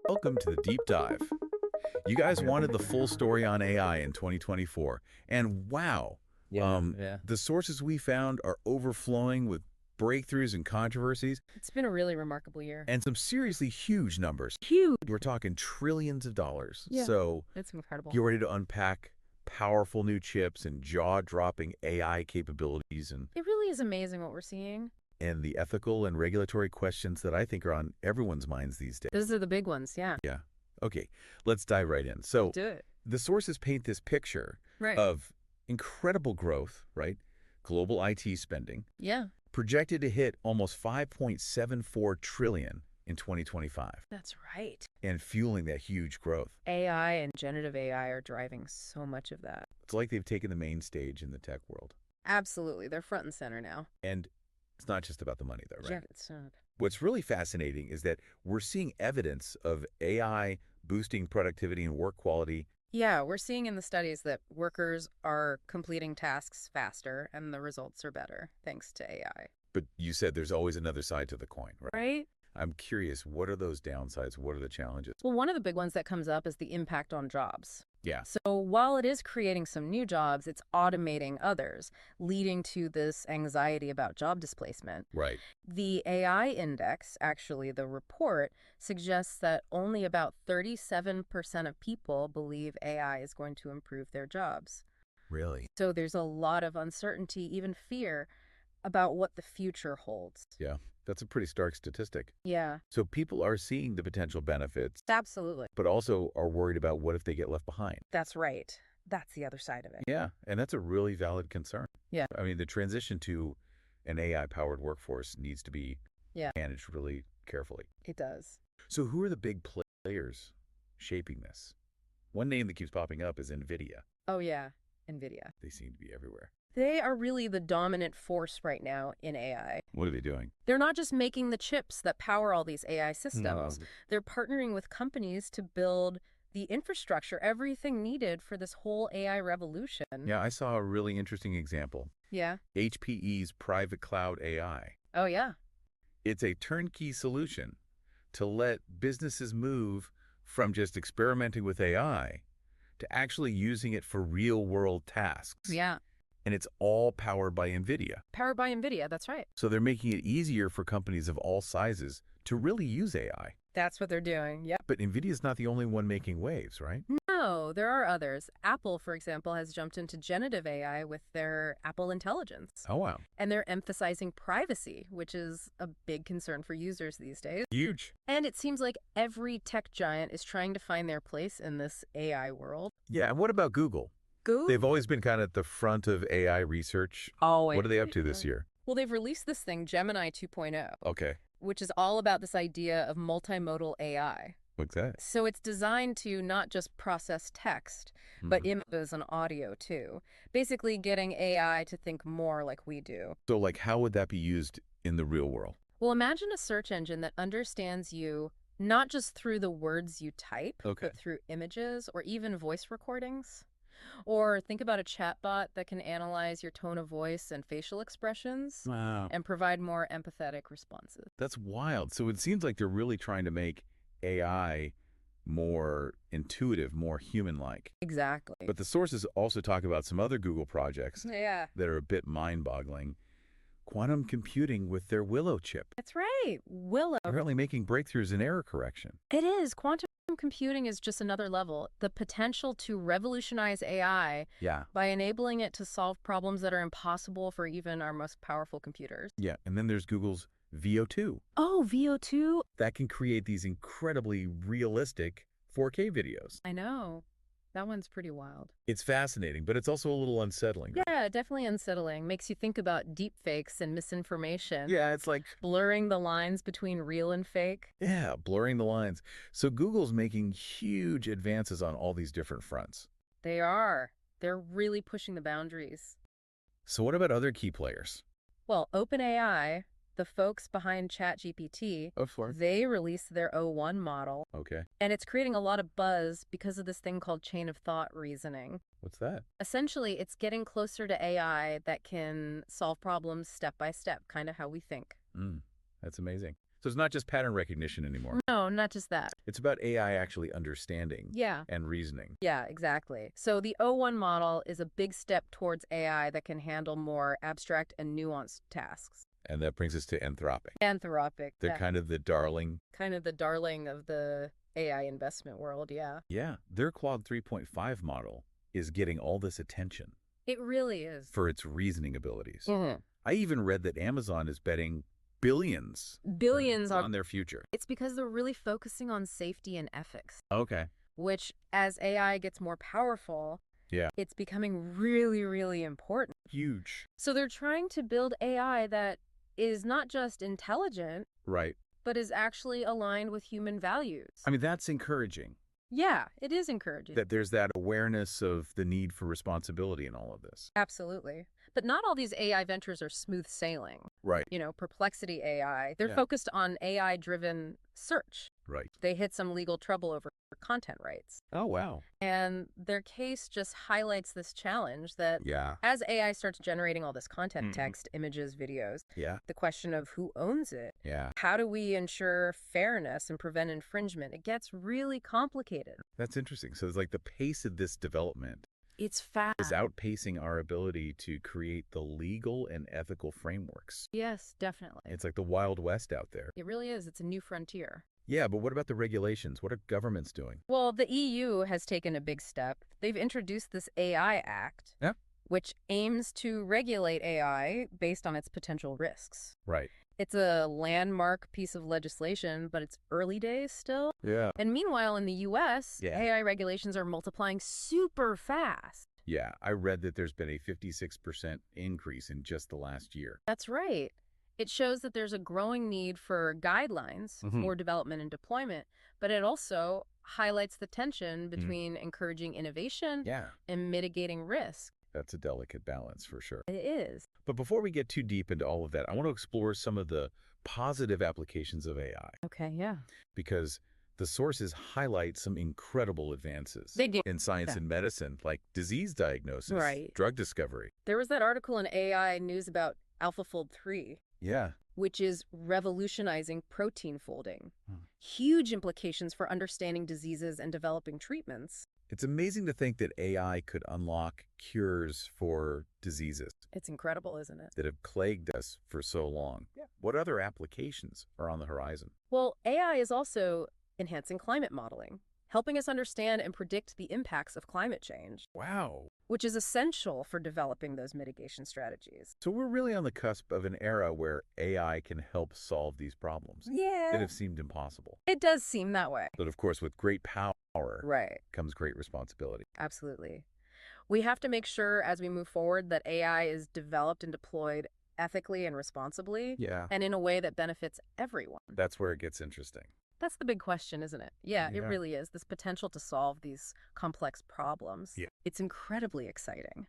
Welcome to the deep dive. You guys wanted the full story on AI in 2024, and wow, Yeah, yeah. the sources we found are overflowing with breakthroughs and controversies, It's been a really remarkable year. and some seriously huge numbers. Huge. We're talking trillions of dollars. Yeah. So It's incredible. get ready to unpack powerful new chips and jaw-dropping AI capabilities It really is amazing what we're seeing. and the ethical and regulatory questions that I think are on everyone's minds these days. Those are the big ones, yeah. Yeah. Okay, let's dive right in. So Do it. the sources paint this picture Right. of incredible growth, right? Global IT spending Yeah, projected to hit almost 5.74 trillion in 2025 that's right. and fueling that huge growth. AI and generative AI are driving so much of that. It's like they've taken the main stage in the tech world. Absolutely. They're front and center now. And it's not just about the money though, right? Yeah, it's not. What's really fascinating is that we're seeing evidence of AI boosting productivity and work quality. Yeah, we're seeing in the studies that workers are completing tasks faster and the results are better thanks to AI. But you said there's always another side to the coin, right? Right? I'm curious, what are those downsides? What are the challenges? Well, one of the big ones that comes up is the impact on jobs. Yeah. So while it is creating some new jobs, it's automating others, leading to this anxiety about job displacement. Right. The AI index, actually, the report, suggests that only about 37% of people believe AI is going to improve their jobs. Really? So there's a lot of uncertainty, even fear, about what the future holds. Yeah. That's a pretty stark statistic. Yeah, So people are seeing the potential benefits, absolutely. but also are worried about what if they get left behind. That's right. That's the other side of it. Yeah. And that's a really valid concern. Yeah. I mean, the transition to an AI-powered workforce needs to be Yeah. managed really carefully. It does. So who are the big players shaping this? One name that keeps popping up is Nvidia. Oh, yeah. Nvidia. They seem to be everywhere. They are really the dominant force right now in AI. What are they doing? They're not just making the chips that power all these AI systems. No. They're partnering with companies to build the infrastructure, everything needed for this whole AI revolution. Yeah, I saw a really interesting example. Yeah. HPE's private cloud AI. Oh, yeah. It's a turnkey solution to let businesses move from just experimenting with AI to actually using it for real-world tasks. Yeah. And it's all powered by Nvidia. Powered by Nvidia. That's right. So they're making it easier for companies of all sizes to really use AI. That's what they're doing. Yep. But Nvidia's not the only one making waves, right? No, there are others. Apple, for example, has jumped into generative AI with their Apple Intelligence. Oh, wow. And they're emphasizing privacy, which is a big concern for users these days. Huge. And it seems like every tech giant is trying to find their place in this AI world. Yeah, and what about Google? Google? They've always been kind of at the front of AI research. Always. What are they up to this year? Well, they've released this thing, Gemini 2.0, Okay. which is all about this idea of multimodal AI. What's that? So it's designed to not just process text, but Mhm. images and audio too. Basically getting AI to think more like we do. So, like, how would that be used in the real world? Well, imagine a search engine that understands you not just through the words you type, Okay. but through images or even voice recordings. Or think about a chatbot that can analyze your tone of voice and facial expressions Wow. and provide more empathetic responses. That's wild. So it seems like they're really trying to make AI more intuitive, more human-like. Exactly. But the sources also talk about some other Google projects Yeah, that are a bit mind-boggling. Quantum computing with their Willow chip. that's right. Willow. Apparently making breakthroughs in error correction. It is. Quantum computing is just another level. The potential to revolutionize AI Yeah. by enabling it to solve problems that are impossible for even our most powerful computers. Yeah, and then there's Google's VO2. Oh, VO2? That can create these incredibly realistic 4K videos. I know. That one's pretty wild. It's fascinating, but it's also a little unsettling. Yeah, definitely unsettling. Makes you think about deepfakes and misinformation. Yeah, it's like, Blurring the lines between real and fake. yeah, blurring the lines. So Google's making huge advances on all these different fronts. They are. They're really pushing the boundaries. So what about other key players? Well, OpenAI, the folks behind ChatGPT, Of course. they released their O1 model, Okay. and it's creating a lot of buzz because of this thing called chain of thought reasoning. What's that? Essentially, it's getting closer to AI that can solve problems step by step, kind of how we think. That's amazing. So it's not just pattern recognition anymore. No, not just that. It's about AI actually understanding Yeah. and reasoning. Yeah, exactly. So the O1 model is a big step towards AI that can handle more abstract and nuanced tasks. And that brings us to Anthropic. Anthropic, They're yeah. kind of the darling. Kind of the darling of the AI investment world, yeah. Yeah, their Claude 3.5 model is getting all this attention It really is. for its reasoning abilities. Mhm. I even read that Amazon is betting billions Billions on their future. It's because they're really focusing on safety and ethics, Okay. which as AI gets more powerful, Yeah. it's becoming really, really important. Huge. So they're trying to build AI that is not just intelligent, Right. but is actually aligned with human values. I mean, that's encouraging Yeah, it is encouraging. that there's that awareness of the need for responsibility in all of this. Absolutely. But not all these AI ventures are smooth sailing. Right. You know, Perplexity AI, they're Yeah. focused on AI-driven search. Right. They hit some legal trouble over content rights. Oh, wow. And their case just highlights this challenge that Yeah. as AI starts generating all this content, Mhm. text, images, videos, Yeah. the question of who owns it, Yeah. how do we ensure fairness and prevent infringement, it gets really complicated. That's interesting. So it's like the pace of this development It's fast. is outpacing our ability to create the legal and ethical frameworks. Yes, definitely. It's like the Wild West out there. It really is. It's a new frontier. Yeah, but what about the regulations? What are governments doing? Well, the EU has taken a big step. They've introduced this AI Act, Yeah. which aims to regulate AI based on its potential risks. Right. It's a landmark piece of legislation, but it's early days still. Yeah. And meanwhile, in the US, Yeah. AI regulations are multiplying super fast. Yeah, I read that there's been a 56% increase in just the last year. That's right. It shows that there's a growing need for guidelines Mhm. for development and deployment, but it also highlights the tension between encouraging innovation Yeah. and mitigating risk. That's a delicate balance for sure. It is. But before we get too deep into all of that, I want to explore some of the positive applications of AI Okay, yeah. because the sources highlight some incredible advances They do. in science Yeah. and medicine, like disease diagnosis, Right. drug discovery. There was that article in AI News about AlphaFold 3, Yeah. which is revolutionizing protein folding. Hmm. Huge implications for understanding diseases and developing treatments. It's amazing to think that AI could unlock cures for diseases It's incredible, isn't it? that have plagued us for so long. Yeah. What other applications are on the horizon? Well, AI is also enhancing climate modeling, helping us understand and predict the impacts of climate change, Wow. which is essential for developing those mitigation strategies. So we're really on the cusp of an era where AI can help solve these problems that Yeah. have seemed impossible. It does seem that way. But of course, with great power Right. comes great responsibility. Absolutely. We have to make sure as we move forward that AI is developed and deployed ethically and responsibly Yeah. and in a way that benefits everyone. That's where it gets interesting. That's the big question, isn't it? Yeah, it Yeah. really is. This potential to solve these complex problems. Yeah. It's incredibly exciting.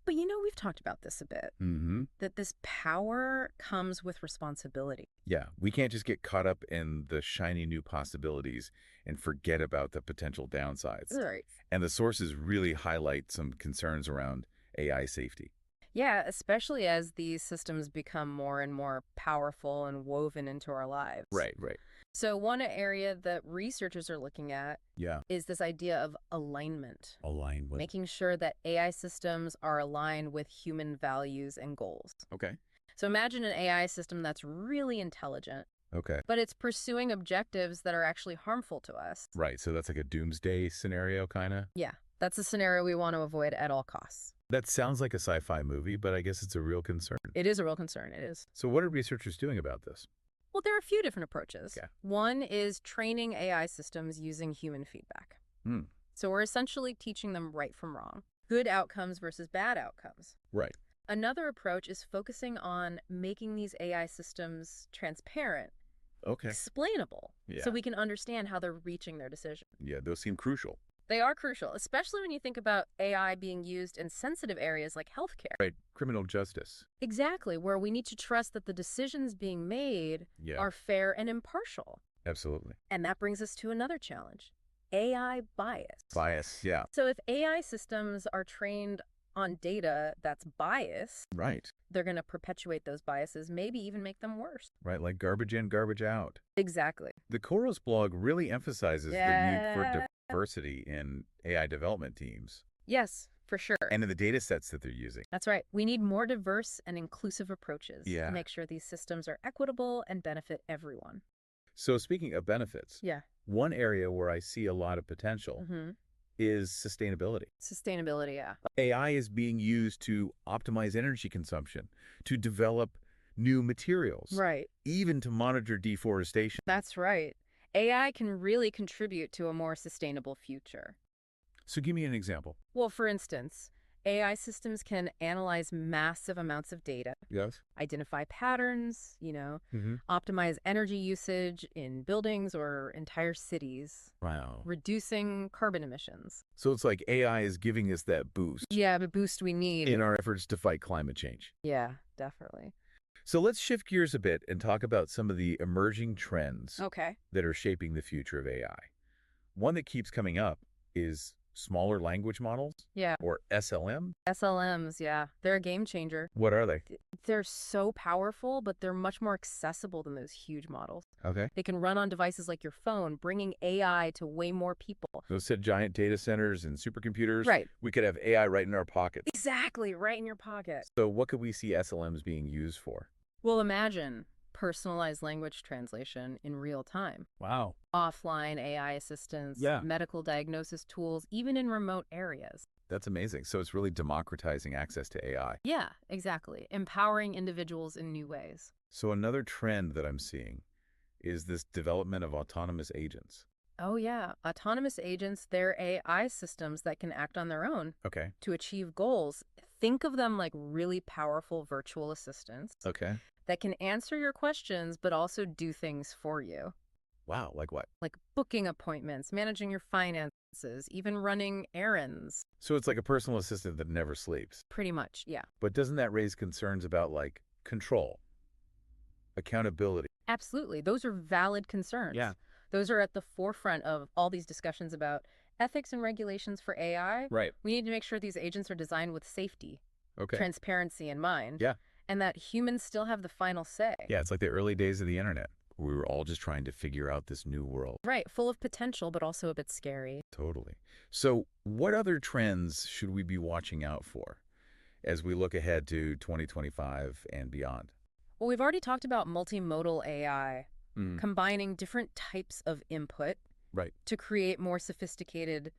But you know, we've talked about this a bit, Mm-hmm. that this power comes with responsibility. Yeah. We can't just get caught up in the shiny new possibilities and forget about the potential downsides. Right. And the sources really highlight some concerns around AI safety. Yeah, especially as these systems become more and more powerful and woven into our lives. Right. So one area that researchers are looking at Yeah. is this idea of alignment, Align with. making sure that AI systems are aligned with human values and goals. Okay. So imagine an AI system that's really intelligent, Okay. but it's pursuing objectives that are actually harmful to us. Right. So that's like a doomsday scenario, kind of. Yeah, that's a scenario we want to avoid at all costs. That sounds like a sci-fi movie, but I guess it's a real concern. It is a real concern, it is. So what are researchers doing about this? Well, there are a few different approaches. Okay. One is training AI systems using human feedback. Hmm. So we're essentially teaching them right from wrong, good outcomes versus bad outcomes. Right. Another approach is focusing on making these AI systems transparent, Okay. explainable, Yeah. so we can understand how they're reaching their decision. Yeah, those seem crucial. They are crucial, especially when you think about AI being used in sensitive areas like healthcare. Right. Criminal justice. Exactly, where we need to trust that the decisions being made Yeah. are fair and impartial. Absolutely. And that brings us to another challenge, AI bias. Bias. Yeah. So if AI systems are trained on data that's biased. Right. They're going to perpetuate those biases, maybe even make them worse. Right, like garbage in, garbage out. Exactly. The Koros blog really emphasizes the need for Yeah. diversity in AI development teams Yes, for sure. and in the data sets that they're using. That's right. We need more diverse and inclusive approaches Yeah. to make sure these systems are equitable and benefit everyone. So speaking of benefits, Yeah. one area where I see a lot of potential is sustainability. Sustainability, yeah. AI is being used to optimize energy consumption, to develop new materials, Right. even to monitor deforestation. That's right. AI can really contribute to a more sustainable future. So give me an example. Well, for instance, AI systems can analyze massive amounts of data, Yes. identify patterns, optimize energy usage in buildings or entire cities, Wow. reducing carbon emissions. So it's like AI is giving us that boost Yeah, the boost we need. in our efforts to fight climate change. Yeah, definitely. So let's shift gears a bit and talk about some of the emerging trends Okay. that are shaping the future of AI. One that keeps coming up is smaller language models, Yeah. or SLM. SLMs, yeah. They're a game changer. What are they? They're so powerful, but they're much more accessible than those huge models. Okay. They can run on devices like your phone, bringing AI to way more people. Those said giant data centers and supercomputers. Right. We could have AI right in our pockets. Exactly, right in your pocket. So what could we see SLMs being used for? Well, imagine personalized language translation in real time. Wow. Offline AI assistance, Yeah. medical diagnosis tools, even in remote areas. That's amazing. So it's really democratizing access to AI. Yeah, exactly. Empowering individuals in new ways. So another trend that I'm seeing is this development of autonomous agents. Oh, yeah. Autonomous agents, they're AI systems that can act on their own Okay. to achieve goals. Think of them like really powerful virtual assistants Okay. that can answer your questions, but also do things for you. Wow. Like what? Like booking appointments, managing your finances, even running errands. So it's like a personal assistant that never sleeps. Pretty much, yeah. But doesn't that raise concerns about like control, accountability? Absolutely. Those are valid concerns. Yeah. Those are at the forefront of all these discussions about ethics and regulations for AI. Right. We need to make sure these agents are designed with safety, Okay. transparency in mind, Yeah. and that humans still have the final say. Yeah. It's like the early days of the internet. We were all just trying to figure out this new world. Right. Full of potential, but also a bit scary. Totally. So what other trends should we be watching out for as we look ahead to 2025 and beyond? Well, we've already talked about multimodal AI, Mm. combining different types of input Right. to create more sophisticated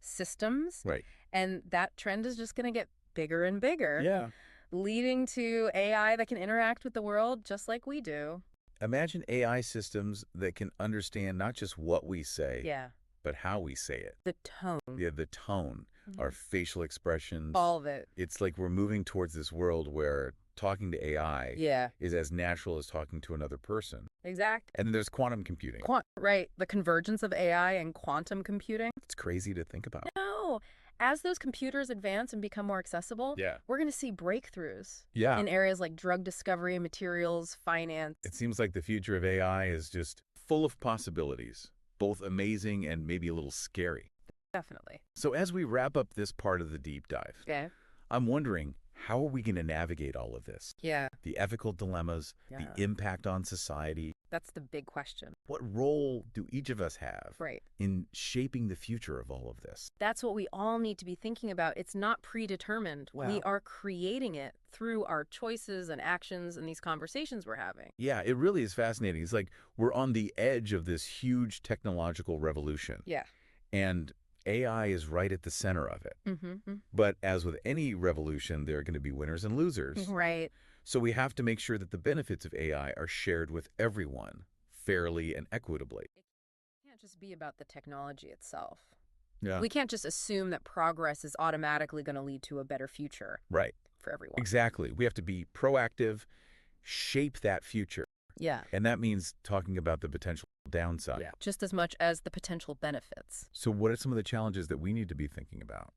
systems. Right. And that trend is just going to get bigger and bigger, Yeah. leading to AI that can interact with the world just like we do. Imagine AI systems that can understand not just what we say, Yeah. but how we say it. The tone. Yeah, the tone, our facial expressions. All of it. It's like we're moving towards this world where talking to AI Yeah. is as natural as talking to another person. Exactly. And then there's quantum computing. Right. The convergence of AI and quantum computing. It's crazy to think about. No. As those computers advance and become more accessible, Yeah. we're going to see breakthroughs Yeah. in areas like drug discovery, materials, finance. It seems like the future of AI is just full of possibilities, both amazing and maybe a little scary. Definitely. So as we wrap up this part of the deep dive, Okay. I'm wondering, how are we going to navigate all of this? Yeah. The ethical dilemmas, Yeah. the impact on society. That's the big question. What role do each of us have Right. in shaping the future of all of this? That's what we all need to be thinking about. It's not predetermined. Wow. We are creating it through our choices and actions and these conversations we're having. Yeah, it really is fascinating. It's like we're on the edge of this huge technological revolution. Yeah. And AI is right at the center of it. Mm-hmm. But as with any revolution, there are going to be winners and losers. Right. So we have to make sure that the benefits of AI are shared with everyone fairly and equitably. It can't just be about the technology itself. Yeah. We can't just assume that progress is automatically going to lead to a better future Right. for everyone. Exactly. We have to be proactive, shape that future. Yeah. And that means talking about the potential downside. Yeah. Just as much as the potential benefits. So what are some of the challenges that we need to be thinking about?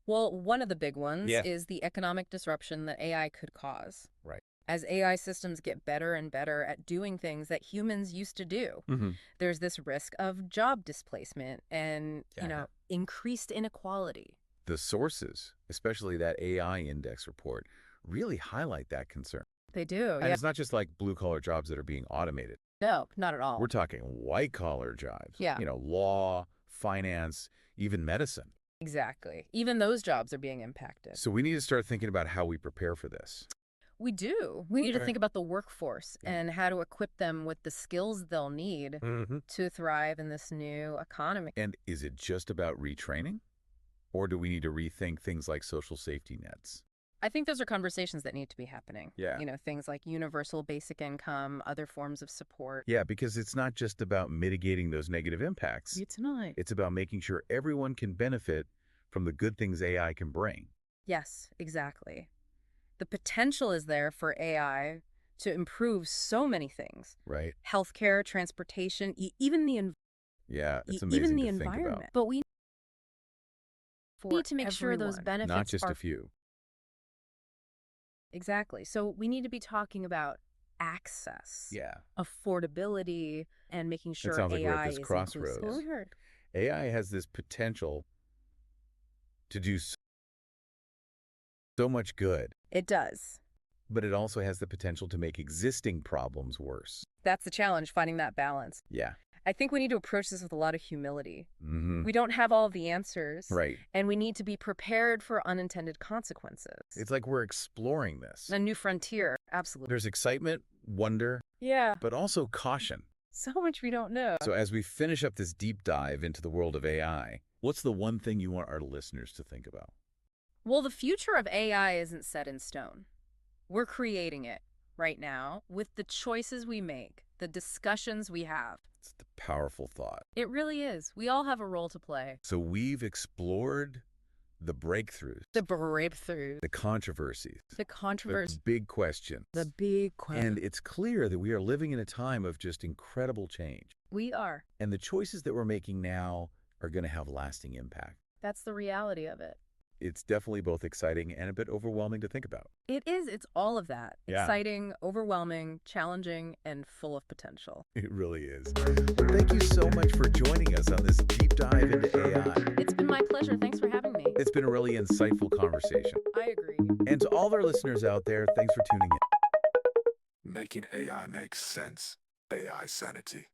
Well, one of the big ones Yeah. is the economic disruption that AI could cause. Right. As AI systems get better and better at doing things that humans used to do, Mm-hmm. there's this risk of job displacement and, Yeah. increased inequality. The sources especially that AI index report, really highlight that concern. They do, And yeah. it's not just like blue-collar jobs that are being automated. No, not at all. We're talking white-collar jobs. Yeah. Law, finance, even medicine. Exactly. Even those jobs are being impacted. So we need to start thinking about how we prepare for this. We do. We need to Okay. think about the workforce Yeah. and how to equip them with the skills they'll need to thrive in this new economy. And is it just about retraining? Or do we need to rethink things like social safety nets? I think those are conversations that need to be happening. Yeah. Things like universal basic income, other forms of support. Yeah, because it's not just about mitigating those negative impacts. Tonight. It's about making sure everyone can benefit from the good things AI can bring. Yes, exactly. The potential is there for AI to improve so many things. Right? Healthcare, transportation, even the Yeah, it's even amazing the to think environment. about. But we need to make sure those Not benefits just are a few. exactly. So we need to be talking about access, Yeah. affordability, and making It sure sounds like we're at AI this is crossroads. inclusive. AI has this potential to do so much good, It does. but it also has the potential to make existing problems worse. That's the challenge, finding that balance. Yeah. I think we need to approach this with a lot of humility. Mm-hmm. We don't have all of the answers. Right. And we need to be prepared for unintended consequences. It's like we're exploring this. A new frontier. Absolutely. There's excitement, wonder, Yeah. but also caution. So much we don't know. So as we finish up this deep dive into the world of AI, what's the one thing you want our listeners to think about? Well, the future of AI isn't set in stone. We're creating it right now with the choices we make, the discussions we have. It's the powerful thought. It really is. We all have a role to play. So we've explored the breakthroughs, The breakthroughs, the controversies, the the controversy, big questions. the big question. And it's clear that we are living in a time of just incredible change. We are. And the choices that we're making now are going to have lasting impact. That's the reality of it. It's definitely both exciting and a bit overwhelming to think about. It is. It's all of that. Yeah. Exciting, overwhelming, challenging, and full of potential. It really is. Well, thank you so much for joining us on this deep dive into AI. It's been my pleasure. Thanks for having me. It's been a really insightful conversation. I agree. And to all of our listeners out there, thanks for tuning in. Making AI make sense. AI Sanity.